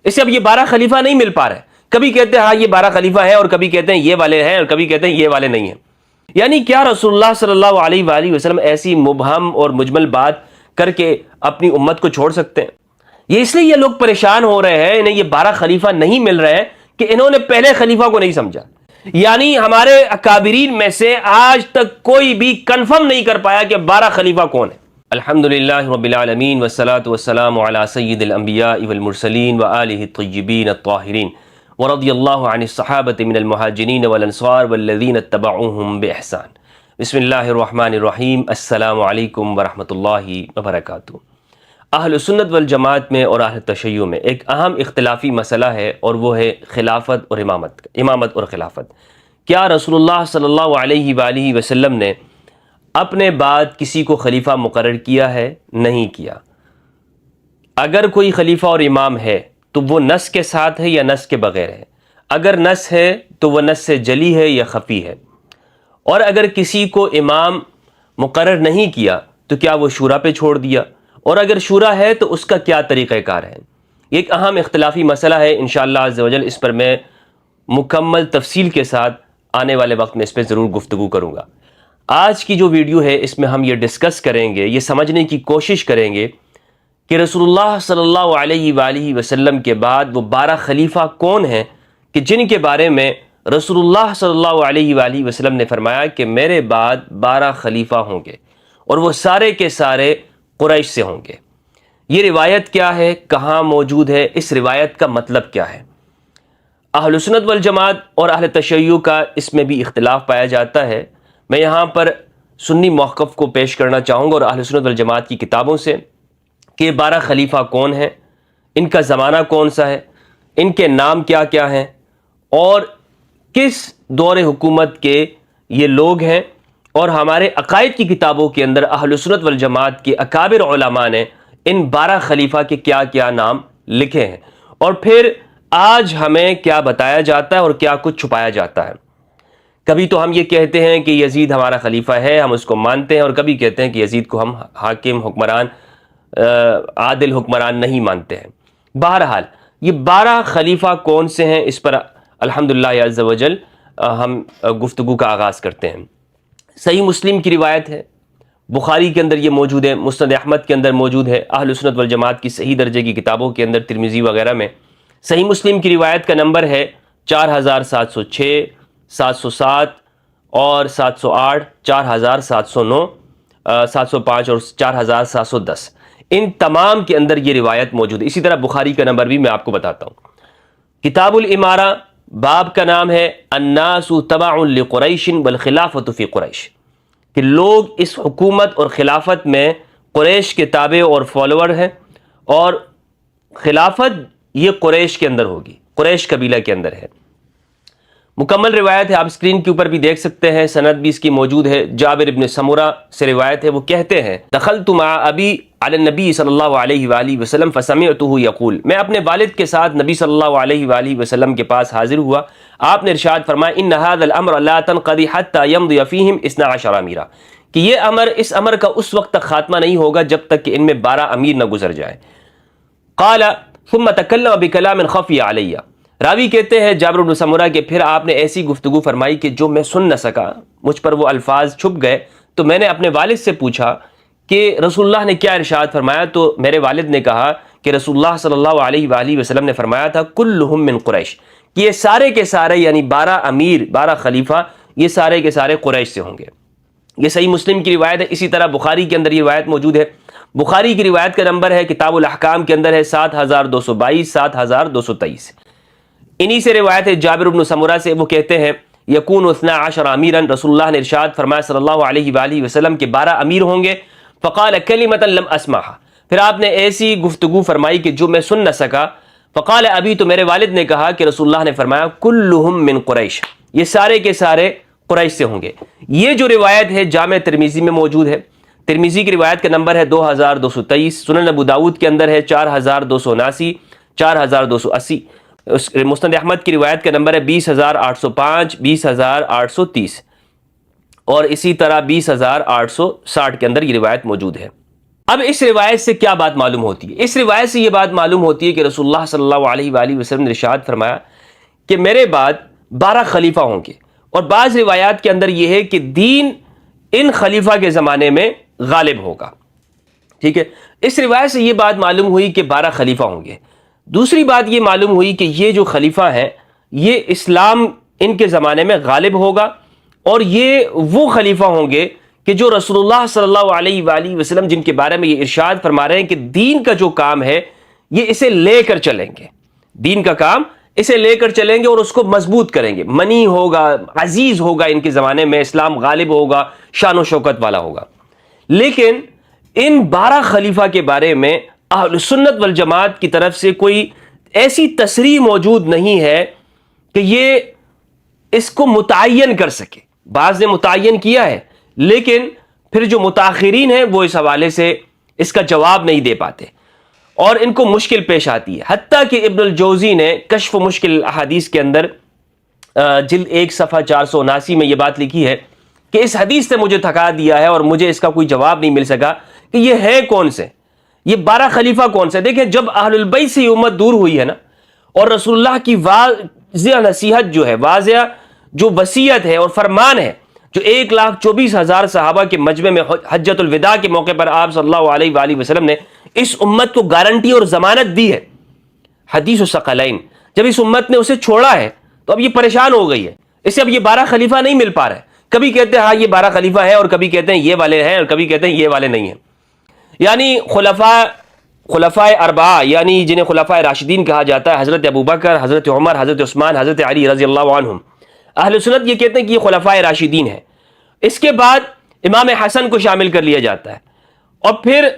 اس سے اب یہ 12 خلیفہ نہیں مل پا رہے، کبھی کہتے ہیں ہاں یہ 12 خلیفہ ہے، اور کبھی کہتے ہیں یہ والے ہیں، اور کبھی کہتے ہیں یہ والے نہیں ہیں۔ یعنی کیا رسول اللہ صلی اللہ علیہ وآلہ وسلم ایسی مبہم اور مجمل بات کر کے اپنی امت کو چھوڑ سکتے ہیں؟ یہ اس لیے یہ لوگ پریشان ہو رہے ہیں، انہیں یہ 12 خلیفہ نہیں مل رہے ہیں کہ انہوں نے پہلے خلیفہ کو نہیں سمجھا۔ یعنی ہمارے اکابرین میں سے آج تک کوئی بھی کنفرم نہیں کر پایا کہ 12 خلیفہ کون ہے۔ الحمدللہ رب العالمین والصلاة والسلام علی سید الانبیاء والمرسلین وآلہ الطیبین الطاہرین ورضی اللہ عن الصحابۃ من المہاجرین والانصار والذین اتبعوہم بإحسان۔ بسم اللہ الرحمن الرحیم۔ السلام علیکم ورحمۃ اللہ وبرکاتہ۔ اہل سنت والجماعت میں اور اہل تشیع میں ایک اہم اختلافی مسئلہ ہے، اور وہ ہے خلافت اور امامت اور خلافت۔ کیا رسول اللہ صلی اللہ علیہ وآلہ وسلم نے اپنے بعد کسی کو خلیفہ مقرر کیا ہے؟ نہیں کیا۔ اگر کوئی خلیفہ اور امام ہے تو وہ نص کے ساتھ ہے یا نص کے بغیر ہے؟ اگر نص ہے تو وہ نص سے جلی ہے یا خفی ہے؟ اور اگر کسی کو امام مقرر نہیں کیا تو کیا وہ شورا پہ چھوڑ دیا؟ اور اگر شورا ہے تو اس کا کیا طریقہ کار ہے؟ یہ ایک اہم اختلافی مسئلہ ہے، انشاءاللہ عز و جل اس پر میں مکمل تفصیل کے ساتھ آنے والے وقت میں اس پہ ضرور گفتگو کروں گا۔ آج کی جو ویڈیو ہے اس میں ہم یہ ڈسکس کریں گے، یہ سمجھنے کی کوشش کریں گے کہ رسول اللہ صلی اللہ علیہ وآلہ وسلم کے بعد وہ 12 خلیفہ کون ہیں کہ جن کے بارے میں رسول اللہ صلی اللہ علیہ وآلہ وسلم نے فرمایا کہ میرے بعد 12 خلیفہ ہوں گے، اور وہ سارے کے سارے قریش سے ہوں گے۔ یہ روایت کیا ہے، کہاں موجود ہے، اس روایت کا مطلب کیا ہے؟ اہل سنت والجماعت اور اہل تشیع کا اس میں بھی اختلاف پایا جاتا ہے۔ میں یہاں پر سنی موقف کو پیش کرنا چاہوں گا اور اہل سنت والجماعت کی کتابوں سے کہ 12 خلیفہ کون ہیں، ان کا زمانہ کون سا ہے، ان کے نام کیا کیا ہیں، اور کس دور حکومت کے یہ لوگ ہیں۔ اور ہمارے عقائد کی کتابوں کے اندر اہل سنت والجماعت کے اکابر علماء نے ان 12 خلیفہ کے کیا کیا نام لکھے ہیں، اور پھر آج ہمیں کیا بتایا جاتا ہے اور کیا کچھ چھپایا جاتا ہے۔ کبھی تو ہم یہ کہتے ہیں کہ یزید ہمارا خلیفہ ہے، ہم اس کو مانتے ہیں، اور کبھی کہتے ہیں کہ یزید کو ہم حاکم، حکمران، عادل حکمران نہیں مانتے ہیں۔ بہرحال یہ 12 خلیفہ کون سے ہیں، اس پر الحمدللہ عز و جل ہم گفتگو کا آغاز کرتے ہیں۔ صحیح مسلم کی روایت ہے، بخاری کے اندر یہ موجود ہے، مسند احمد کے اندر موجود ہے، اہل سنت والجماعت کی صحیح درجے کی کتابوں کے اندر، ترمذی وغیرہ میں۔ صحیح مسلم کی روایت کا نمبر ہے 4706، 707 اور 708، 4709، 705 اور 4710۔ ان تمام کے اندر یہ روایت موجود ہے۔ اسی طرح بخاری کا نمبر بھی میں آپ کو بتاتا ہوں۔ کتاب الامارہ، باب کا نام ہے الناس تبع لقریش والخلافۃ فی قریش، کہ لوگ اس حکومت اور خلافت میں قریش کے تابع اور فالوور ہیں، اور خلافت یہ قریش کے اندر ہوگی، قریش قبیلہ کے اندر ہے۔ مکمل روایت ہے، آپ اسکرین کے اوپر بھی دیکھ سکتے ہیں، سند بھی اس کی موجود ہے۔ جابر ابن سمرہ سے روایت ہے، وہ کہتے ہیں دخلت مع ابی علی النبی صلی اللہ علیہ وآلہ وسلم فسمعته یقول، میں اپنے والد کے ساتھ نبی صلی اللہ علیہ وآلہ وسلم کے پاس حاضر ہوا، آپ نے ارشاد فرمایا ان هذا الامر لا تنقضي حتى يمضي فيهم 12 اميرا، کہ یہ اس امر کا اس وقت تک خاتمہ نہیں ہوگا جب تک کہ ان میں 12 امیر نہ گزر جائے۔ قال ثم تکلم بکلام خفی علی، راوی کہتے ہیں جابر بن سمرہ کہ پھر آپ نے ایسی گفتگو فرمائی کہ جو میں سن نہ سکا، مجھ پر وہ الفاظ چھپ گئے، تو میں نے اپنے والد سے پوچھا کہ رسول اللہ نے کیا ارشاد فرمایا، تو میرے والد نے کہا کہ رسول اللہ صلی اللہ علیہ وآلہ وسلم نے فرمایا تھا کلہم من قریش، کہ یہ سارے کے سارے یعنی 12 امیر، 12 خلیفہ یہ سارے کے سارے قریش سے ہوں گے۔ یہ صحیح مسلم کی روایت ہے۔ اسی طرح بخاری کے اندر یہ روایت موجود ہے۔ بخاری کی روایت کا نمبر ہے کتاب الاحکام کے اندر ہے 7222، 7223۔ انہی سے روایت ہے جابر بن سمرہ سے، وہ کہتے ہیں یکون 12 امیرا، رسول اللہ نے ارشاد فرمایا صلی اللہ علیہ وآلہ وسلم کے 12 امیر ہوں گے۔ فقال کلمۃ لم اسمعها، پھر آپ نے ایسی گفتگو فرمائی کہ جو میں سن نہ سکا۔ فقال ابی، تو میرے والد نے کہا کہ رسول اللہ نے فرمایا کلہم من قریش، یہ سارے کے سارے قریش سے ہوں گے۔ یہ جو روایت ہے جامع ترمذی میں موجود ہے۔ ترمذی کی روایت کا نمبر ہے 2223، سنن ابو داود کے اندر ہے 4279، 4280۔ مسند احمد کی روایت کا نمبر ہے 20805، 20830، اور اسی طرح 20860 کے اندر یہ روایت موجود ہے۔ اب اس روایت سے کیا بات معلوم ہوتی ہے؟ اس روایت سے یہ بات معلوم ہوتی ہے کہ رسول اللہ صلی اللہ علیہ وآلہ وسلم نے ارشاد فرمایا کہ میرے بعد 12 خلیفہ ہوں گے، اور بعض روایات کے اندر یہ ہے کہ دین ان خلیفہ کے زمانے میں غالب ہوگا. ٹھیک ہے، اس روایت سے یہ بات معلوم ہوئی کہ 12 خلیفہ ہوں گے. دوسری بات یہ معلوم ہوئی کہ یہ جو خلیفہ ہیں یہ اسلام ان کے زمانے میں غالب ہوگا، اور یہ وہ خلیفہ ہوں گے کہ جو رسول اللہ صلی اللہ علیہ وآلہ وسلم جن کے بارے میں یہ ارشاد فرما رہے ہیں کہ دین کا جو کام ہے یہ اسے لے کر چلیں گے، دین کا کام اسے لے کر چلیں گے اور اس کو مضبوط کریں گے، منی ہوگا، عزیز ہوگا ان کے زمانے میں، اسلام غالب ہوگا، شان و شوکت والا ہوگا. لیکن ان 12 خلیفہ کے بارے میں اہل سنت والجماعت کی طرف سے کوئی ایسی تصریح موجود نہیں ہے کہ یہ اس کو متعین کر سکے. بعض نے متعین کیا ہے، لیکن پھر جو متاخرین ہیں وہ اس حوالے سے اس کا جواب نہیں دے پاتے اور ان کو مشکل پیش آتی ہے. حتیٰ کہ ابن الجوزی نے کشف مشکل احادیث کے اندر جلد 1 صفحہ 479 میں یہ بات لکھی ہے کہ اس حدیث نے مجھے تھکا دیا ہے اور مجھے اس کا کوئی جواب نہیں مل سکا کہ یہ ہے کون سے، یہ 12 خلیفہ کون سے. دیکھیں، جب اہل البیت سے یہ امت دور ہوئی ہے نا، اور رسول اللہ کی واضح نصیحت جو ہے، واضح جو وصیت ہے اور فرمان ہے، جو 1,24,000 صحابہ کے مجمع میں حجۃ الوداع کے موقع پر آپ صلی اللہ علیہ وآلہ وسلم نے اس امت کو گارنٹی اور ضمانت دی ہے، حدیث الثقلین، جب اس امت نے اسے چھوڑا ہے تو اب یہ پریشان ہو گئی ہے. اسے اب یہ 12 خلیفہ نہیں مل پا رہے. کبھی کہتے ہیں ہاں یہ 12 خلیفہ ہے، اور کبھی کہتے ہیں یہ والے ہیں، اور کبھی کہتے ہیں یہ والے نہیں ہیں. یعنی خلفاء اربعہ، یعنی جنہیں خلفاء راشدین کہا جاتا ہے، حضرت ابوبکر، حضرت عمر، حضرت عثمان، حضرت علی رضی اللہ عنہم، اہل سنت یہ کہتے ہیں کہ یہ خلفاء راشدین ہیں. اس کے بعد امام حسن کو شامل کر لیا جاتا ہے، اور پھر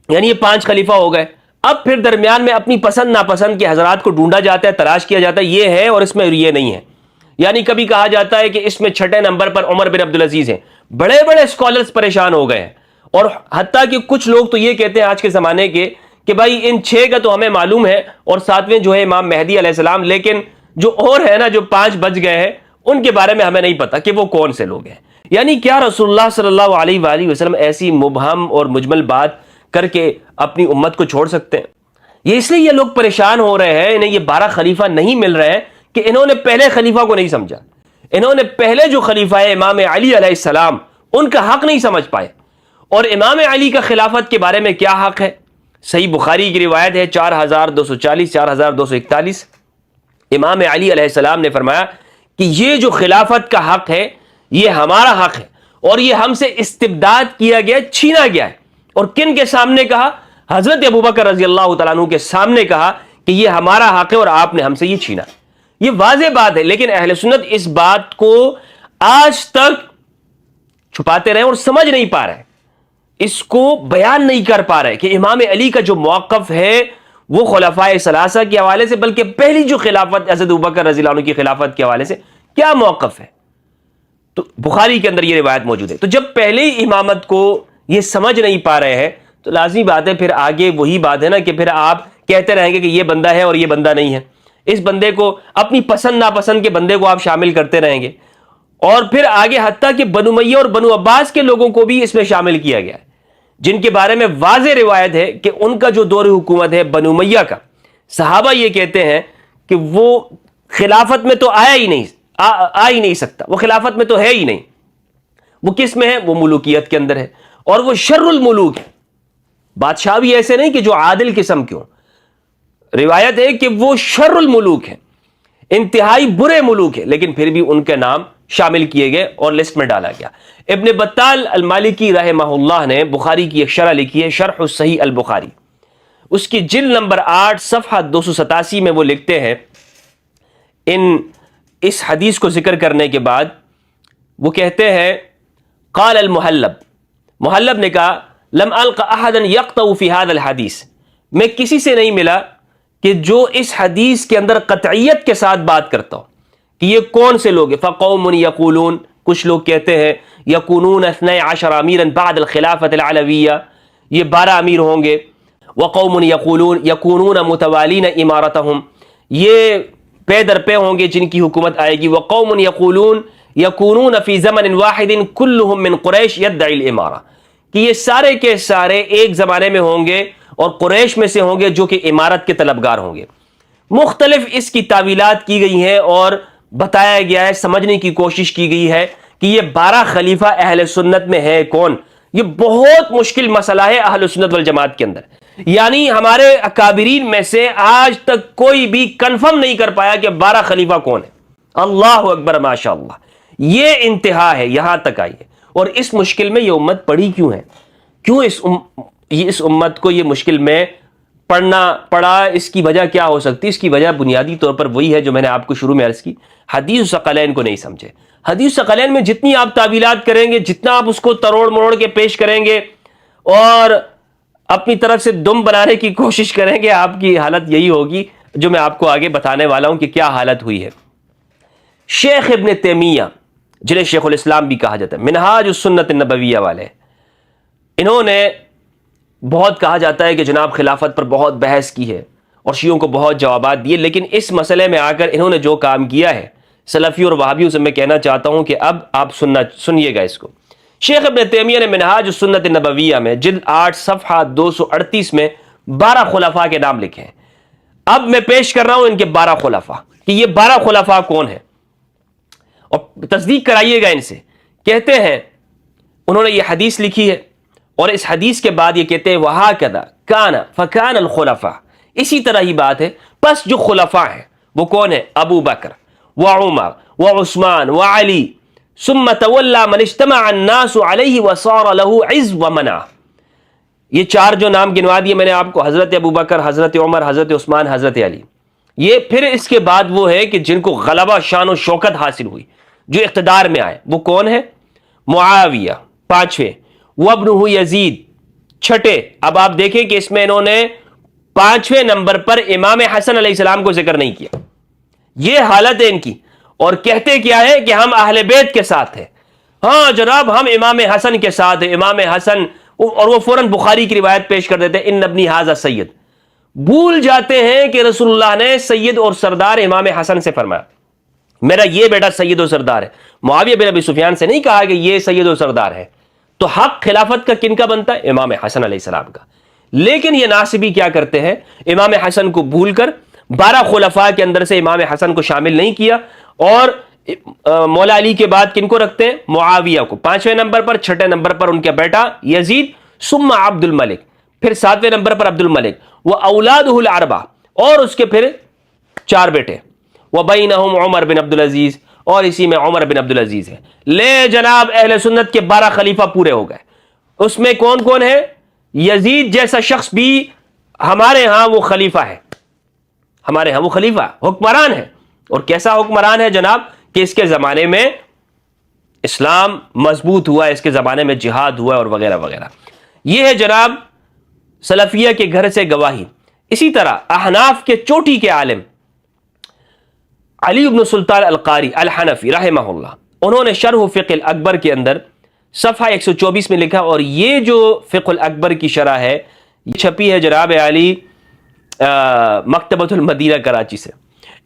یعنی یہ 5 خلیفہ ہو گئے. اب پھر درمیان میں اپنی پسند ناپسند کے حضرات کو ڈھونڈا جاتا ہے، تلاش کیا جاتا ہے، یہ ہے اور اس میں یہ نہیں ہے. یعنی کبھی کہا جاتا ہے کہ اس میں 6 نمبر پر عمر بن عبدالعزیز ہیں. بڑے بڑے اسکالرز پریشان ہو گئے ہیں، اور حتیٰ کہ کچھ لوگ تو یہ کہتے ہیں آج کے زمانے کے کہ بھائی ان 6 کا تو ہمیں معلوم ہے، اور 7ویں جو ہے امام مہدی علیہ السلام، لیکن جو اور ہے نا جو 5 بچ گئے ہیں ان کے بارے میں ہمیں نہیں پتا کہ وہ کون سے لوگ ہیں. یعنی کیا رسول اللہ صلی اللہ علیہ وآلہ وسلم ایسی مبہم اور مجمل بات کر کے اپنی امت کو چھوڑ سکتے ہیں؟ یہ اس لیے یہ لوگ پریشان ہو رہے ہیں، انہیں یہ 12 خلیفہ نہیں مل رہے ہیں کہ انہوں نے پہلے خلیفہ کو نہیں سمجھا. انہوں نے پہلے جو خلیفہ ہے امام علی علیہ السلام ان کا حق نہیں سمجھ پائے. اور امام علی کا خلافت کے بارے میں کیا حق ہے؟ صحیح بخاری کی روایت ہے 4240 4241. امام علی علیہ السلام نے فرمایا کہ یہ جو خلافت کا حق ہے یہ ہمارا حق ہے، اور یہ ہم سے استبداد کیا گیا، چھینا گیا ہے. اور کن کے سامنے کہا؟ حضرت ابوبکر رضی اللہ تعالیٰ عنہ کے سامنے کہا کہ یہ ہمارا حق ہے اور آپ نے ہم سے یہ چھینا. یہ واضح بات ہے، لیکن اہل سنت اس بات کو آج تک چھپاتے رہے اور سمجھ نہیں پا رہے، اس کو بیان نہیں کر پا رہے کہ امام علی کا جو موقف ہے وہ خلفائے ثلاثہ کے حوالے سے، بلکہ پہلی جو خلافت حضرت ابوبکر رضی اللہ عنہ کی خلافت کے حوالے سے کیا موقف ہے. تو بخاری کے اندر یہ روایت موجود ہے. تو جب پہلے امامت کو یہ سمجھ نہیں پا رہے ہیں تو لازمی بات ہے پھر آگے وہی بات ہے نا کہ پھر آپ کہتے رہیں گے کہ یہ بندہ ہے اور یہ بندہ نہیں ہے. اس بندے کو، اپنی پسند ناپسند کے بندے کو آپ شامل کرتے رہیں گے، اور پھر آگے حتیٰ کہ بنو امیہ اور بنو عباس کے لوگوں کو بھی اس میں شامل کیا گیا ہے، جن کے بارے میں واضح روایت ہے کہ ان کا جو دور حکومت ہے بنو امیہ کا، صحابہ یہ کہتے ہیں کہ وہ خلافت میں تو آیا ہی نہیں، آ ہی نہیں سکتا، وہ خلافت میں تو ہے ہی نہیں. وہ کس میں ہے؟ وہ ملوکیت کے اندر ہے، اور وہ شر الملوک ہے. بادشاہ بھی ایسے نہیں کہ جو عادل قسم کے ہوں، روایت ہے کہ وہ شر الملوک ہے، انتہائی برے ملوک ہے، لیکن پھر بھی ان کے نام شامل کیے گئے اور لسٹ میں ڈالا گیا. ابن بطال المالکی رحمہ اللہ نے بخاری کی ایک شرح لکھی ہے، شرح الصحیح البخاری. اس کی جلد نمبر 8 صفحہ 287 میں وہ لکھتے ہیں، اس حدیث کو ذکر کرنے کے بعد وہ کہتے ہیں، قال المحلب، محلب نے کہا، لم الق احدا یقطع فی هذا الحدیث، میں کسی سے نہیں ملا کہ جو اس حدیث کے اندر قطعیت کے ساتھ بات کرتا ہو کہ یہ کون سے لوگ ہیں. فقوم یقولون، کچھ لوگ کہتے ہیں، یکونون 12 امیرا بعد الخلافۃ العلویہ، یہ 12 امیر ہوں گے. وقوم یقولون یکونون متوالین امارتہم، یہ پے در پے ہوں گے جن کی حکومت آئے گی. وقوم یقولون یکونون فی زمن واحد کلہم من قریش یدعی الامارہ، کہ یہ سارے کے سارے ایک زمانے میں ہوں گے اور قریش میں سے ہوں گے جو کہ امارت کے طلبگار ہوں گے. مختلف اس کی تعویلات کی گئی ہیں اور بتایا گیا ہے، سمجھنے کی کوشش کی گئی ہے کہ یہ 12 خلیفہ اہل سنت میں ہے کون. یہ بہت مشکل مسئلہ ہے اہل سنت والجماعت کے اندر. یعنی ہمارے اکابرین میں سے آج تک کوئی بھی کنفرم نہیں کر پایا کہ 12 خلیفہ کون ہے. اللہ اکبر ماشاء اللہ، یہ انتہا ہے، یہاں تک آئی ہے. اور اس مشکل میں یہ امت پڑی کیوں ہے؟ کیوں اس امت کو یہ مشکل میں پڑھنا پڑا؟ اس کی وجہ کیا ہو سکتی؟ اس کی وجہ بنیادی طور پر وہی ہے جو میں نے آپ کو شروع میں عرض کی، حدیث ثقلین کو نہیں سمجھے. حدیث ثقلین میں جتنی آپ تعویلات کریں گے، جتنا آپ اس کو تروڑ مروڑ کے پیش کریں گے اور اپنی طرف سے دم بنانے کی کوشش کریں گے، آپ کی حالت یہی ہوگی جو میں آپ کو آگے بتانے والا ہوں کہ کیا حالت ہوئی ہے. شیخ ابن تیمیہ، جنہیں شیخ الاسلام بھی کہا جاتا ہے، منہاج السنت النبویہ والے، انہوں نے بہت کہا جاتا ہے کہ جناب خلافت پر بہت بحث کی ہے اور شیعوں کو بہت جوابات دیے، لیکن اس مسئلے میں آ کر انہوں نے جو کام کیا ہے، سلفی اور وہابیوں سے میں کہنا چاہتا ہوں کہ اب آپ سنیے گا اس کو. شیخ ابن تیمیہ نے منہاج السنت النبویہ میں جلد 8 صفحہ 238 میں 12 خلفاء کے نام لکھے ہیں. اب میں پیش کر رہا ہوں ان کے 12 خلفاء کہ یہ 12 خلفاء کون ہیں، اور تصدیق کرائیے گا ان سے. کہتے ہیں انہوں نے یہ حدیث لکھی ہے اور اس حدیث کے بعد یہ کہتے ہیں وَهَكَذَا كَانَ فَكَانَ الْخُلَفَاءُ، اسی طرح ہی بات ہے. بس جو خلفاء ہیں وہ کون ہیں؟ ابو بکر وعمر وعثمان وعلی ثم تولى من اجتمع الناس عليه وصار له عز ومنع. یہ 4 جو نام گنوا دیے میں نے آپ کو، حضرت ابو بکر، حضرت عمر، حضرت عثمان، حضرت علی. یہ پھر اس کے بعد وہ ہے کہ جن کو غلبہ، شان و شوکت حاصل ہوئی، جو اقتدار میں آئے، وہ کون ہے؟ معاویہ 5ویں، وابنہ یزید 6. اب آپ دیکھیں کہ اس میں انہوں نے 5ویں نمبر پر امام حسن علیہ السلام کو ذکر نہیں کیا. یہ حالت ہے ان کی، اور کہتے کیا ہے کہ ہم اہل بیت کے ساتھ ہیں. ہاں جناب، ہم امام حسن کے ساتھ ہیں. امام حسن، اور وہ فوراً بخاری کی روایت پیش کر دیتے ہیں ان ابنی ھذا سید. بھول جاتے ہیں کہ رسول اللہ نے سید اور سردار امام حسن سے فرمایا میرا یہ بیٹا سید و سردار ہے. معاویہ بن ابی سفیان سے نہیں کہا کہ یہ سید و سردار ہے. تو حق خلافت کا کن کا بنتا ہے؟ امام حسن علیہ السلام کا. لیکن یہ ناصبی کیا کرتے ہیں؟ امام حسن کو بھول کر 12 خلفاء کے اندر سے امام حسن کو شامل نہیں کیا، اور مولا علی کے بعد کن کو رکھتے ہیں؟ معاویہ کو 5ویں نمبر پر. 6 نمبر پر ان کا بیٹا یزید، ثم عبد الملک، پھر 7ویں نمبر پر عبد الملک، وہ اولادہ الاربع، اور اس کے پھر 4 بیٹے، وبینہم عمر بن عبد العزیز، اور اسی میں عمر بن عبد العزیز ہے. لے جناب، اہل سنت کے 12 خلیفہ پورے ہو گئے. اس میں کون کون ہے؟ یزید جیسا شخص بھی ہمارے ہاں وہ خلیفہ ہے، ہمارے ہاں وہ خلیفہ حکمران ہے. اور کیسا حکمران ہے جناب کہ اس کے زمانے میں اسلام مضبوط ہوا، اس کے زمانے میں جہاد ہوا اور وغیرہ وغیرہ. یہ ہے جناب سلفیہ کے گھر سے گواہی. اسی طرح احناف کے چوٹی کے عالم علی بن سلطان القاری الحنفی رحمہ اللہ، انہوں نے شرح فقہ الاکبر کے اندر صفحہ 124 میں لکھا، اور یہ جو فقہ الاکبر کی شرح ہے یہ چھپی ہے جناب علی مکتبۃ المدینہ کراچی سے.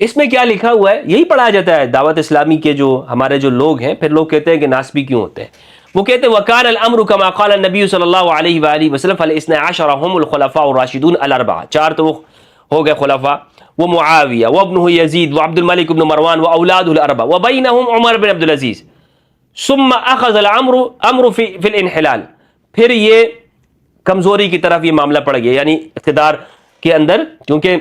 اس میں کیا لکھا ہوا ہے یہی پڑھایا جاتا ہے. دعوت اسلامی کے جو ہمارے جو لوگ ہیں، پھر لوگ کہتے ہیں کہ ناسبی کیوں ہوتے ہیں. وہ کہتے ہیں وَكَانَ الْأَمْرُ كَمَا قَالَ النَّبِيُّ صلی اللہ علیہ وآلہ وسلم فَالْإِثْنَى هُمُ الْخُلَفَاءُ الرَّاشِدُونَ الْأَرْبَعَةُ. 4 تو وہ ہو گئے خلفاء، وہ معاویہ وابنہ یزید وعبد الملک بن مروان واولادہ الاربعہ وبینہم عمر بن عبد العزیز. ثم اخذ الامر فی الانحلال. پھر یہ کمزوری کی طرف یہ معاملہ پڑ گیا، یعنی اقتدار کے اندر، کیونکہ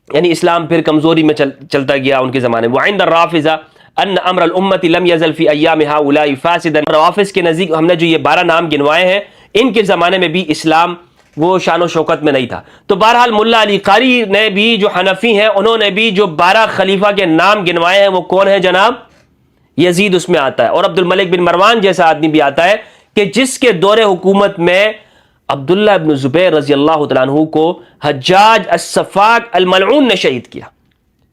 یعنی اسلام پھر کمزوری میں چلتا گیا ان کے زمانے. وعند الرافضہ ان امر الامت لم یزل فی ایام ہؤلاء فاسدا. روافض کے نزدیک ہم نے جو یہ 12 نام گنوائے ہیں، ان کے زمانے میں بھی اسلام وہ شان و شوکت میں نہیں تھا. تو بہرحال ملا علی قاری نے بھی، جو حنفی ہیں، انہوں نے بھی جو 12 خلیفہ کے نام گنوائے ہیں وہ کون ہیں جناب؟ یزید اس میں آتا ہے، اور عبد الملک بن مروان جیسا آدمی بھی آتا ہے کہ جس کے دور حکومت میں عبداللہ ابن زبیر رضی اللہ تعالیٰ عنہ کو حجاج السفاک الملعون نے شہید کیا.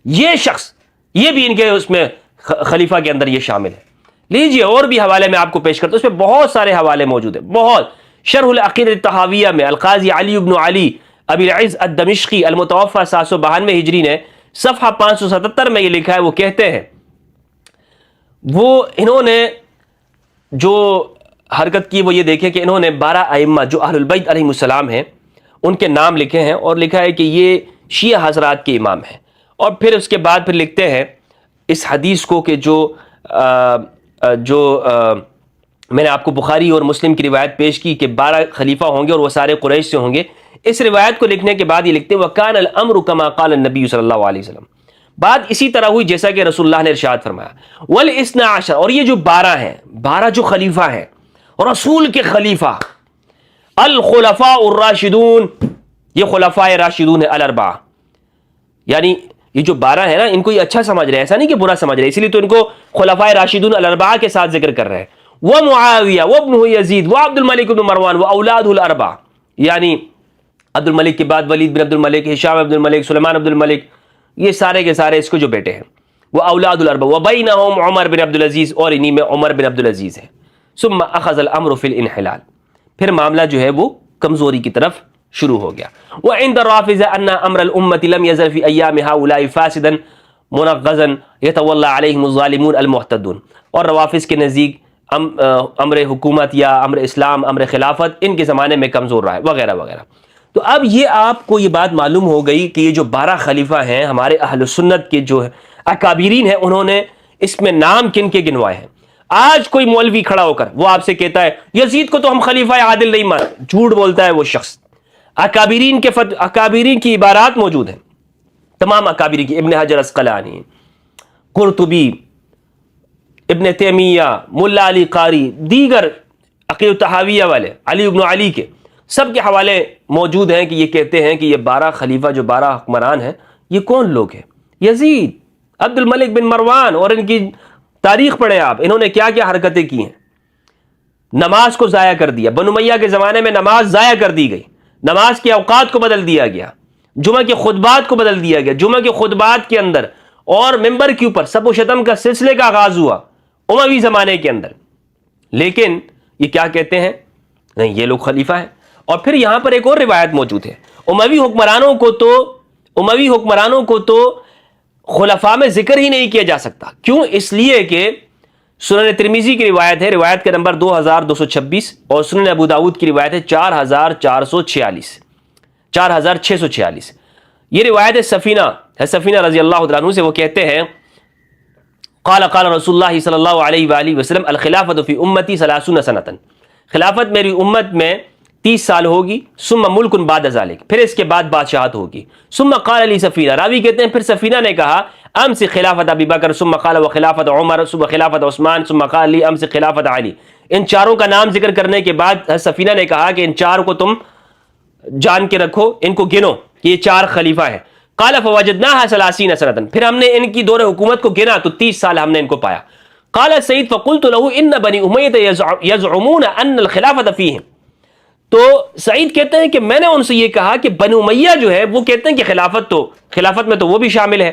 یہ شخص، یہ بھی ان کے اس میں خلیفہ کے اندر یہ شامل ہے. لیجئے اور بھی حوالے میں آپ کو پیش کرتا ہوں، اس میں بہت سارے حوالے موجود ہیں، بہت. شرح العقیدہ الطحاویہ میں القاضی علی بن علی ابی العز الدمشقی المتوفى 792 ہجری نے صفحہ 577 میں یہ لکھا ہے. وہ کہتے ہیں، وہ انہوں نے جو حرکت کی وہ یہ دیکھیں کہ انہوں نے 12 ائمہ جو اہل البیت علیہم السلام ہیں ان کے نام لکھے ہیں اور لکھا ہے کہ یہ شیعہ حضرات کے امام ہیں، اور پھر اس کے بعد پھر لکھتے ہیں اس حدیث کو کہ جو میں نے آپ کو بخاری اور مسلم کی روایت پیش کی کہ 12 خلیفہ ہوں گے اور وہ سارے قریش سے ہوں گے، اس روایت کو لکھنے کے بعد یہ لکھتے ہیں وَكَانَ الْأَمْرُ كَمَا قَالَ النَّبِيُّ صلی اللہ علیہ وسلم، بات اسی طرح ہوئی جیسا کہ رسول اللہ نے ارشاد فرمایا وَالْإِثْنَا عَشَرَ، اور یہ جو 12 ہیں، 12 جو خلیفہ ہیں رسول کے خلیفہ، الخلفاء الراشدون، یہ خلفاء راشدون ہے الاربعہ، یعنی یہ جو 12 ہیں نا ان کو یہ اچھا سمجھ رہے ہیں، ایسا نہیں کہ برا سمجھ رہے ہیں، اسی لیے تو ان کو خلفاء راشدون الاربعہ کے ساتھ ذکر کر رہے ہیں، ومعاویہ وابنہ یزید وعبد الملک بن مروان واولادہ الاربعہ، یعنی عبد الملک کے بعد ولید بن عبد الملک، ہشام عبد الملک، سلیمان عبد الملک، یہ سارے کے سارے اس کو جو بیٹے ہیں، وہ اولاد الاربعہ، وبینہم عمر بن عبد العزیز، اور انہی میں عمر بن عبد العزیز ہے، ثم اخذ الامر فی الانحلال، پھر معاملہ جو ہے وہ کمزوری کی طرف شروع ہو گیا، وعند الرافضہ ان امر الامت لم یزل فی ایام ہؤلاء فاسدا منغزا یتولی علیہم الظالمون المعتدون، اور روافض کے نزدیک امر حکومت یا امر اسلام، امر خلافت ان کے زمانے میں کمزور رہا ہے وغیرہ وغیرہ۔ تو اب یہ آپ کو یہ بات معلوم ہو گئی کہ یہ جو 12 خلیفہ ہیں ہمارے اہل سنت کے جو اکابرین ہیں انہوں نے اس میں نام کن کے گنوائے ہیں۔ آج کوئی مولوی کھڑا ہو کر وہ آپ سے کہتا ہے یزید کو تو ہم خلیفہ عادل نہیں مانتے، جھوٹ بولتا ہے وہ شخص۔ اکابرین کی عبارات موجود ہیں، تمام اکابرین کی، ابن حجر عسقلانی، قرطبی، ابن تیمیہ، ملا علی قاری، دیگر عقیدۃ الطحاویہ والے، علی ابن علی کے، سب کے حوالے موجود ہیں کہ یہ کہتے ہیں کہ یہ 12 خلیفہ جو 12 حکمران ہیں یہ کون لوگ ہیں؟ یزید، عبد الملک بن مروان، اور ان کی تاریخ پڑھیں آپ، انہوں نے کیا کیا حرکتیں کی ہیں۔ نماز کو ضائع کر دیا، بنو امیہ کے زمانے میں نماز ضائع کر دی گئی، نماز کے اوقات کو بدل دیا گیا، جمعہ کے خطبات کو بدل دیا گیا، جمعہ کے خطبات کے اندر اور ممبر کے اوپر سب و شتم کا سلسلے کا آغاز ہوا اموی زمانے کے اندر۔ لیکن یہ کیا کہتے ہیں؟ نہیں، یہ لوگ خلیفہ ہیں۔ اور پھر یہاں پر ایک اور روایت موجود ہے، اموی حکمرانوں کو تو خلفاء میں ذکر ہی نہیں کیا جا سکتا، کیوں؟ اس لیے کہ سنن ترمذی کی روایت ہے، روایت کا نمبر 2226، اور سنن ابو داؤد کی روایت ہے 4646، یہ روایت ہے سفینہ رضی اللہ عنہ سے، وہ کہتے ہیں قال رسول اللہ صلی اللہ علیہ وآلہ وسلم الخلافۃ فی امتی 30 سنۃ، خلافت میری امت میں 30 سال ہوگی، ثم ملک بعد ذلک، پھر اس کے بعد بادشاہت ہوگی، ثم قال علی سفینہ، راوی کہتے ہیں پھر سفینہ نے کہا امسک خلافت ابی بکر، ثم قال وخلافت عمر، ثم خلافت عثمان، ثم قال لی امسک خلافت علی، ان چاروں کا نام ذکر کرنے کے بعد سفینہ نے کہا کہ ان چار کو تم جان کے رکھو، ان کو گنو کہ یہ 4 خلیفہ ہیں۔ قال فوجدناها 30 سنۃ، پھر ہم نے ان کی دور حکومت کو گنا تو 30 سال ہم نے ان کو پایا۔ قال سعید فقلت له ان بنی امیہ یزعمون ان الخلافۃ فیہم، تو سعید کہتے ہیں کہ میں نے ان سے یہ کہا کہ بنو امیہ جو ہے وہ کہتے ہیں کہ خلافت میں تو وہ بھی شامل ہے۔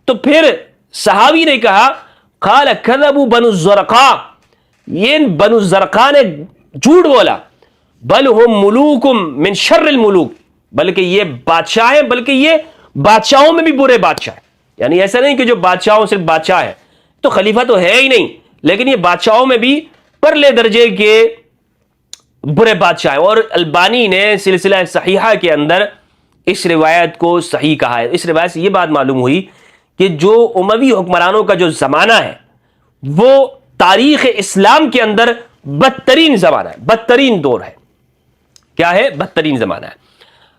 تو پھر صحابی نے کہا قال کذبوا بنو الزرقاء، یہ بنو الزرقاء نے جھوٹ بولا، بل ہم ملوک من شر الملوک، بلکہ یہ بادشاہ ہیں، بلکہ یہ بادشاہوں میں بھی برے بادشاہ ہیں، یعنی ایسا نہیں کہ جو بادشاہوں صرف بادشاہ ہے تو خلیفہ تو ہے ہی نہیں، لیکن یہ بادشاہوں میں بھی پرلے درجے کے برے بادشاہ ہیں۔ اور البانی نے سلسلہ صحیحہ کے اندر اس روایت کو صحیح کہا ہے۔ اس روایت سے یہ بات معلوم ہوئی کہ جو اموی حکمرانوں کا جو زمانہ ہے وہ تاریخ اسلام کے اندر بدترین زمانہ ہے، بدترین دور ہے۔ کیا ہے؟ بدترین زمانہ ہے۔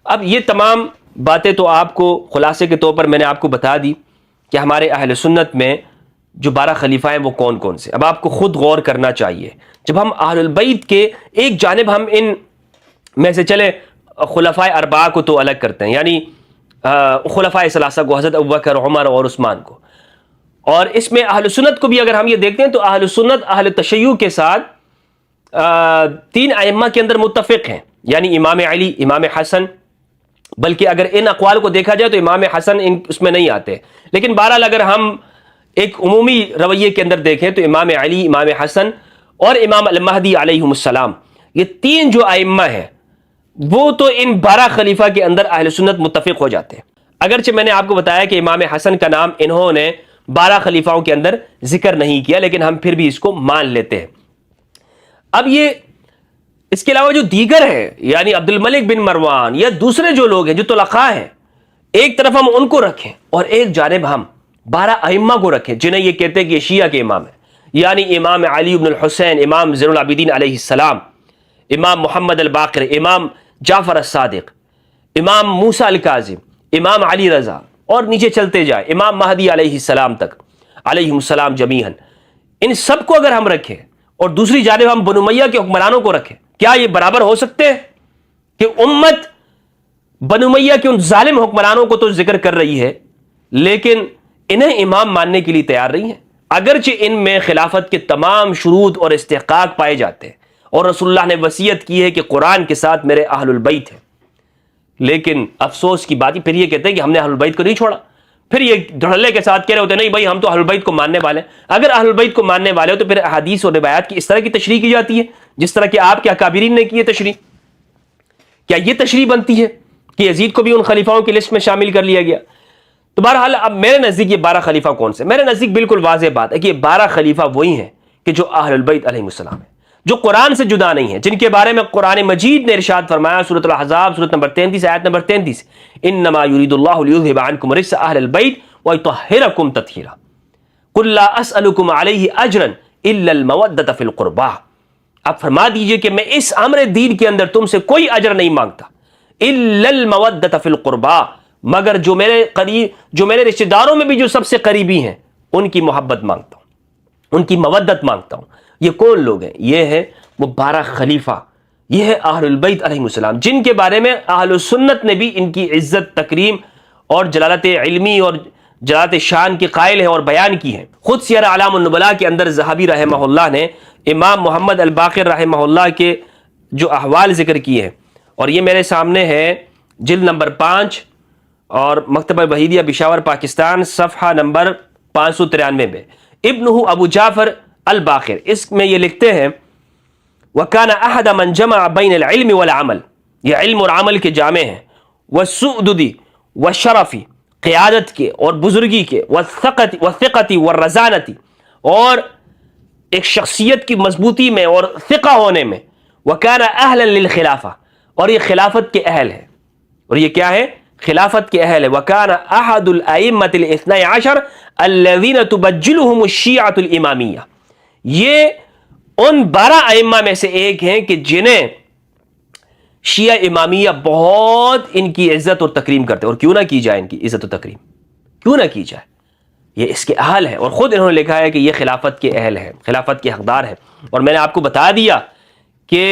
اب یہ تمام باتیں تو آپ کو خلاصے کے طور پر میں نے آپ کو بتا دی کہ ہمارے اہل سنت میں جو 12 خلیفہ ہیں وہ کون کون سے۔ اب آپ کو خود غور کرنا چاہیے، جب ہم اہل البیت کے ایک جانب ہم ان میں سے چلے خلفاء اربعہ کو تو الگ کرتے ہیں، یعنی خلفاء ثلاثہ کو، حضرت ابوبکر، عمر اور عثمان کو، اور اس میں اہل سنت کو بھی اگر ہم یہ دیکھتے ہیں تو اہل سنت اہل تشیع کے ساتھ 3 ائمہ کے اندر متفق ہیں، یعنی امام علی، امام حسن، بلکہ اگر ان اقوال کو دیکھا جائے تو امام حسن اس میں نہیں آتے، لیکن بہرحال اگر ہم ایک عمومی رویے کے اندر دیکھیں تو امام علی، امام حسن اور امام المہدی علیہم السلام، یہ 3 جو ائمہ ہیں وہ تو ان 12 خلیفہ کے اندر اہل سنت متفق ہو جاتے ہیں۔ اگرچہ میں نے آپ کو بتایا کہ امام حسن کا نام انہوں نے 12 خلیفاؤں کے اندر ذکر نہیں کیا، لیکن ہم پھر بھی اس کو مان لیتے ہیں۔ اب یہ اس کے علاوہ جو دیگر ہے یعنی عبد الملک بن مروان یا دوسرے جو لوگ ہیں جو طلقاء ہیں، ایک طرف ہم ان کو رکھیں اور ایک جانب ہم 12 ائمہ کو رکھیں جنہیں یہ کہتے ہیں کہ یہ شیعہ کے امام ہیں، یعنی امام علی بن الحسین، امام زین العابدین علیہ السلام، امام محمد الباقر، امام جعفر الصادق، امام موسیٰ الکاظم، امام علی رضا، اور نیچے چلتے جائیں امام مہدی علیہ السلام تک، علیہم السلام جمیعاً. ان سب کو اگر ہم رکھیں اور دوسری جانب ہم بنو امیہ کے حکمرانوں کو رکھیں، کیا یہ برابر ہو سکتے ہیں؟ کہ امت بنو امیہ کے ان ظالم حکمرانوں کو تو ذکر کر رہی ہے لیکن انہیں امام ماننے کے لیے تیار نہیں ہے، اگرچہ ان میں خلافت کے تمام شروط اور استحقاق پائے جاتے ہیں اور رسول اللہ نے وصیت کی ہے کہ قرآن کے ساتھ میرے اہل البیت ہیں. لیکن افسوس کی بات، پھر یہ کہتے ہیں کہ ہم نے اہل البیت کو نہیں چھوڑا، پھر یہ دھڑلے کے ساتھ کہہ رہے ہوتے ہیں نہیں بھائی ہم تو اہل البیت کو ماننے والے ہیں. اگر اہل البیت کو ماننے والے ہو تو پھر احادیث اور روایات کی اس طرح کی تشریح کی جاتی ہے جس طرح کہ آپ کے اکابرین نے کی ہے تشریح. کیا یہ تشریح بنتی ہے کہ یزید کو بھی ان خلیفاؤں کی لسٹ میں شامل کر لیا گیا؟ تو بہرحال اب میرے نزدیک یہ 12 خلیفہ کون سے؟ میرے نزدیک بالکل واضح بات ہے کہ یہ 12 خلیفہ وہی ہیں کہ جو اہل البیت علیہ السلام ہیں، جو قرآن سے جدا نہیں ہیں، جن کے بارے میں قرآن مجید نے ارشاد فرمایا سورۃ الاحزاب سورۃ نمبر 33 آیت نمبر 33، انما یرید اللہ لیذھب عنکم الرجس اہل البیت ویطہرکم تطہیرا قل لا اسألکم علیہ اجرا الا المودۃ فی القربى. اب فرما دیجئے کہ میں اس امر دین کے اندر تم سے کوئی اجر نہیں مانگتا، الا المودۃ فی القربى، مگر جو میرے قریب، جو میرے رشتہ داروں میں بھی جو سب سے قریبی ہیں ان کی محبت مانگتا ہوں، ان کی مودت مانگتا ہوں. یہ کون لوگ ہیں؟ یہ ہے وہ 12 خلیفہ، یہ ہے اہل البیت علیہ السلام، جن کے بارے میں اہل السنت نے بھی ان کی عزت، تکریم اور جلالت علمی اور جلالت شان کے قائل ہیں اور بیان کی ہیں. خود سیر اعلام النبلاء کے اندر ذہبی رحمہ اللہ نے امام محمد الباقر رحمہ اللہ کے جو احوال ذکر کیے ہیں، اور یہ میرے سامنے ہے جلد نمبر 5 اور مکتبہ وحیدیہ پشاور پاکستان صفحہ نمبر 593 میں. ابنہ ابو جعفر الباقر اس میں یہ لکھتے ہیں وَكَانَ أَحَدَ مَنْ جَمَعَ بَيْنَ الْعِلْمِ وَالْعَمَلِ، یہ علم اور عمل کے جامع ہیں، وَالسُّؤْدُدِ وَالشَّرَفِ، قیادت کے اور بزرگی کے، وَالثِّقَةِ وَالرَّزَانَةِ، اور ایک شخصیت کی مضبوطی میں اور ثقہ ہونے میں، وَكَانَ أَهْلًا لِلْخِلَافَةِ، اور یہ خلافت کے اہل ہے. اور یہ کیا ہے؟ خلافت کے اہل ہے. وَكَانَ أَحَدُ الْأَئِمَّةِ الْاثْنَيْ عَشَرَ الَّذِينَ تُبَجِّلُهُمُ الشِّيعَةُ الْإِمَامِيَّةُ، یہ ان 12 ائمہ میں سے ایک ہیں کہ جنہیں شیعہ امامیہ بہت ان کی عزت اور تکریم کرتے ہیں. اور کیوں نہ کی جائے ان کی عزت و تکریم، کیوں نہ کی جائے، یہ اس کے اہل ہیں. اور خود انہوں نے لکھا ہے کہ یہ خلافت کے اہل ہیں، خلافت کے حقدار ہیں. اور میں نے آپ کو بتا دیا کہ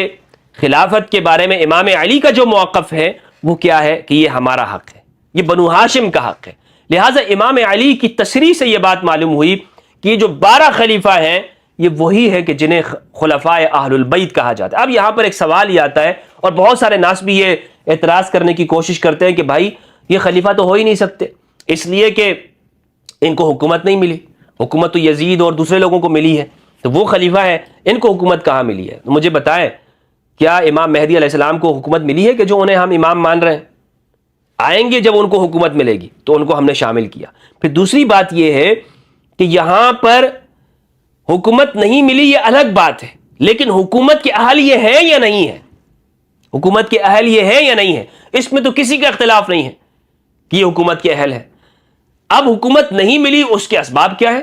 خلافت کے بارے میں امام علی کا جو موقف ہے وہ کیا ہے کہ یہ ہمارا حق ہے، یہ بنو ہاشم کا حق ہے. لہٰذا امام علی کی تصریح سے یہ بات معلوم ہوئی کہ یہ جو 12 خلیفہ ہیں یہ وہی ہے کہ جنہیں خلفاء اہل البیت کہا جاتا ہے. اب یہاں پر ایک سوال یہ آتا ہے اور بہت سارے ناس بھی یہ اعتراض کرنے کی کوشش کرتے ہیں کہ بھائی یہ خلیفہ تو ہو ہی نہیں سکتے اس لیے کہ ان کو حکومت نہیں ملی، حکومت تو یزید اور دوسرے لوگوں کو ملی ہے، تو وہ خلیفہ ہے، ان کو حکومت کہاں ملی ہے؟ تو مجھے بتائیں کیا امام مہدی علیہ السلام کو حکومت ملی ہے کہ جو انہیں ہم امام مان رہے ہیں؟ آئیں گے جب ان کو حکومت ملے گی تو ان کو ہم نے شامل کیا. پھر دوسری بات یہ ہے کہ یہاں پر حکومت نہیں ملی یہ الگ بات ہے، لیکن حکومت کے اہل یہ ہیں یا نہیں ہے؟ حکومت کے اہل یہ ہیں یا نہیں ہے؟ اس میں تو کسی کا اختلاف نہیں ہے کہ یہ حکومت کے اہل ہے. اب حکومت نہیں ملی، اس کے اسباب کیا ہیں؟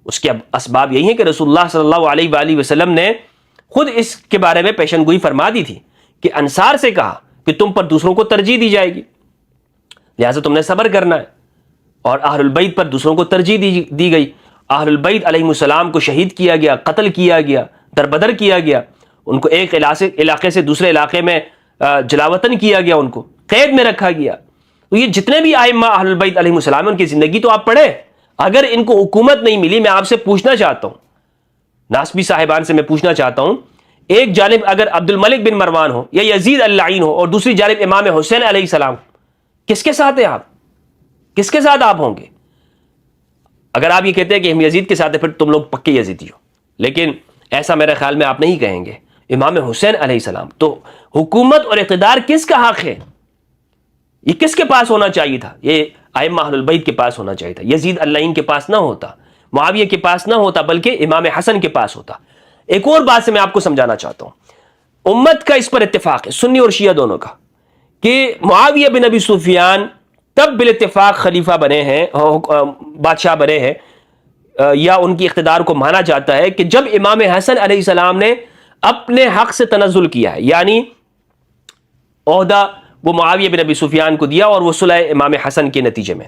اس کے اسباب یہی ہیں کہ رسول اللہ صلی اللہ علیہ وآلہ وسلم نے خود اس کے بارے میں پیشن گوئی فرما دی تھی کہ انصار سے کہا کہ تم پر دوسروں کو ترجیح دی جائے گی، لہٰذا تم نے صبر کرنا ہے. اور اہل البیت پر دوسروں کو ترجیح دی گئی. اہل البیت علیہ السلام کو شہید کیا گیا، قتل کیا گیا، دربدر کیا گیا، ان کو ایک علاقے سے دوسرے علاقے میں جلاوطن کیا گیا، ان کو قید میں رکھا گیا. تو یہ جتنے بھی ائمہ اہل البیت علیہ السلام ان کی زندگی تو آپ پڑھیں. اگر ان کو حکومت نہیں ملی، میں آپ سے پوچھنا چاہتا ہوں، ناسبی صاحبان سے میں پوچھنا چاہتا ہوں، ایک جانب اگر عبد الملک بن مروان ہو یا یزید اللعین ہو اور دوسری جانب امام حسین علیہ السلام، کس کے ساتھ ہیں آپ؟ کس کے ساتھ آپ ہوں گے؟ اگر آپ یہ کہتے ہیں کہ ہم یزید کے ساتھ ہیں پھر تم لوگ پکے یزیدی ہو، لیکن ایسا میرے خیال میں آپ نہیں کہیں گے. امام حسین علیہ السلام، تو حکومت اور اقتدار کس کا حق ہے؟ یہ کس کے پاس ہونا چاہیے تھا؟ یہ ائمہ اہل البیت کے پاس ہونا چاہیے تھا. یزید اللعین کے پاس نہ ہوتا، معاویہ کے پاس نہ ہوتا، بلکہ امام حسن کے پاس ہوتا. ایک اور بات سے میں آپ کو سمجھانا چاہتا ہوں، امت کا اس پر اتفاق ہے، سنی اور شیعہ دونوں کا، کہ معاویہ بن ابی سفیان تب بالاتفاق خلیفہ بنے ہیں، بادشاہ بنے ہیں، یا ان کی اقتدار کو مانا جاتا ہے کہ جب امام حسن علیہ السلام نے اپنے حق سے تنزل کیا ہے، یعنی عہدہ وہ معاویہ بن ابی سفیان کو دیا، اور وہ صلح امام حسن کے نتیجے میں۔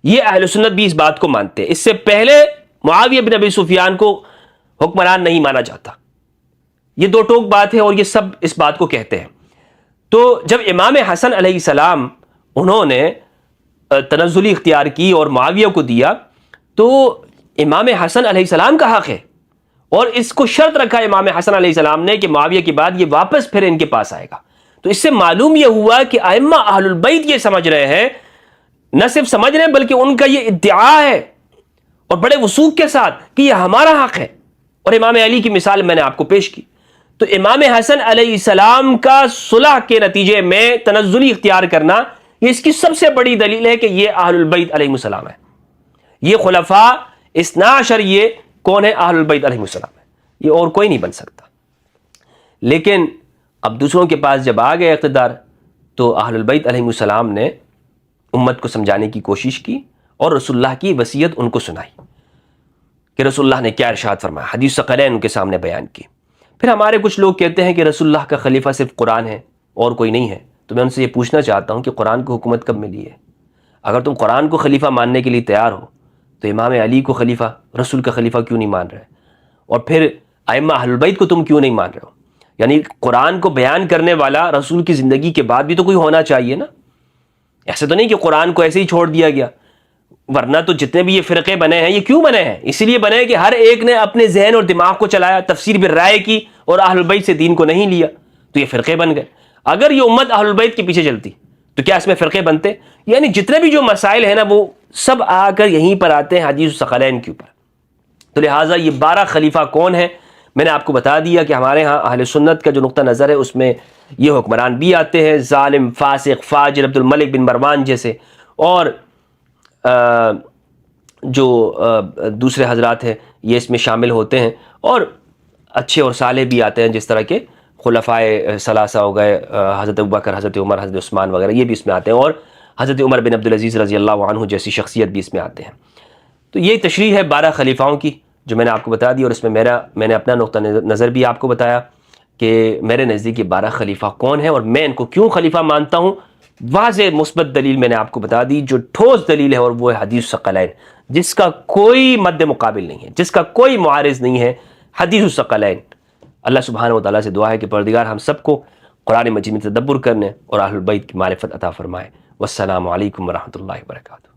یہ اہل سنت بھی اس بات کو مانتے ہیں، اس سے پہلے معاویہ بن ابی سفیان کو حکمران نہیں مانا جاتا۔ یہ دو ٹوک بات ہے، اور یہ سب اس بات کو کہتے ہیں۔ تو جب امام حسن علیہ السلام انہوں نے تنزلی اختیار کی اور معاویہ کو دیا، تو امام حسن علیہ السلام کا حق ہے، اور اس کو شرط رکھا امام حسن علیہ السلام نے کہ معاویہ کے بعد یہ واپس پھر ان کے پاس آئے گا۔ تو اس سے معلوم یہ ہوا کہ ائمہ اہل البیت یہ سمجھ رہے ہیں، نہ صرف سمجھ رہے ہیں بلکہ ان کا یہ ادعا ہے اور بڑے وثوق کے ساتھ کہ یہ ہمارا حق ہے۔ اور امام علی کی مثال میں نے آپ کو پیش کی۔ تو امام حسن علیہ السلام کا صلح کے نتیجے میں تنزلی اختیار کرنا، یہ اس کی سب سے بڑی دلیل ہے کہ یہ اہل البیت علیہ السلام ہے۔ یہ خلفاء اثنا عشر یہ کون ہے؟ اہل البیت علیہ السلام ہے، یہ اور کوئی نہیں بن سکتا۔ لیکن اب دوسروں کے پاس جب آ گئے اقتدار، تو اہل البیت علیہ السلام نے امت کو سمجھانے کی کوشش کی، اور رسول اللہ کی وصیت ان کو سنائی کہ رسول اللہ نے کیا ارشاد فرمایا، حدیث ثقلین ان کے سامنے بیان کی۔ پھر ہمارے کچھ لوگ کہتے ہیں کہ رسول اللہ کا خلیفہ صرف قرآن ہے اور کوئی نہیں ہے۔ تو میں ان سے یہ پوچھنا چاہتا ہوں کہ قرآن کو حکومت کب ملی ہے؟ اگر تم قرآن کو خلیفہ ماننے کے لیے تیار ہو، تو امام علی کو خلیفہ، رسول کا خلیفہ کیوں نہیں مان رہے؟ اور پھر ائمہ اہل البیت کو تم کیوں نہیں مان رہے ہو؟ یعنی قرآن کو بیان کرنے والا رسول کی زندگی کے بعد بھی تو کوئی ہونا چاہیے نا۔ ایسے تو نہیں کہ قرآن کو ایسے ہی چھوڑ دیا گیا، ورنہ تو جتنے بھی یہ فرقے بنے ہیں یہ کیوں بنے ہیں؟ اسی لیے بنے کہ ہر ایک نے اپنے ذہن اور دماغ کو چلایا، تفسیر بالرائے کی، اور اہل البیت سے دین کو نہیں لیا، تو یہ فرقے بن گئے۔ اگر یہ امت اہل البیت کے پیچھے چلتی تو کیا اس میں فرقے بنتے؟ یعنی جتنے بھی جو مسائل ہیں نا، وہ سب آ کر یہیں پر آتے ہیں، حدیث الثقلین کے اوپر۔ تو لہٰذا یہ 12 خلیفہ کون ہیں میں نے آپ کو بتا دیا کہ ہمارے ہاں اہل سنت کا جو نقطہ نظر ہے اس میں یہ حکمران بھی آتے ہیں، ظالم، فاسق، فاجر، عبد الملک بن مروان جیسے، اور جو دوسرے حضرات ہیں یہ اس میں شامل ہوتے ہیں، اور اچھے اور صالح بھی آتے ہیں، جس طرح کے خلفائے ثلاثہ ہو گئے، حضرت ابوبکر، حضرت عمر، حضرت عثمان وغیرہ، یہ بھی اس میں آتے ہیں، اور حضرت عمر بن عبدالعزیز رضی اللہ عنہ جیسی شخصیت بھی اس میں آتے ہیں۔ تو یہ تشریح ہے 12 خلیفاؤں کی جو میں نے آپ کو بتا دی، اور اس میں میں نے اپنا نقطہ نظر بھی آپ کو بتایا کہ میرے نزدیک یہ 12 خلیفہ کون ہیں اور میں ان کو کیوں خلیفہ مانتا ہوں۔ واضح مثبت دلیل میں نے آپ کو بتا دی، جو ٹھوس دلیل ہے، اور وہ ہے حدیث الثقلین، جس کا کوئی مد مقابل نہیں ہے، جس کا کوئی معارض نہیں ہے، حدیث الثقلین۔ اللہ سبحانہ و تعالیٰ سے دعا ہے کہ پروردگار ہم سب کو قرآن مجید میں تدبر کرنے اور اہل البیت کی معرفت عطا فرمائے۔ والسلام علیکم ورحمۃ اللہ وبرکاتہ۔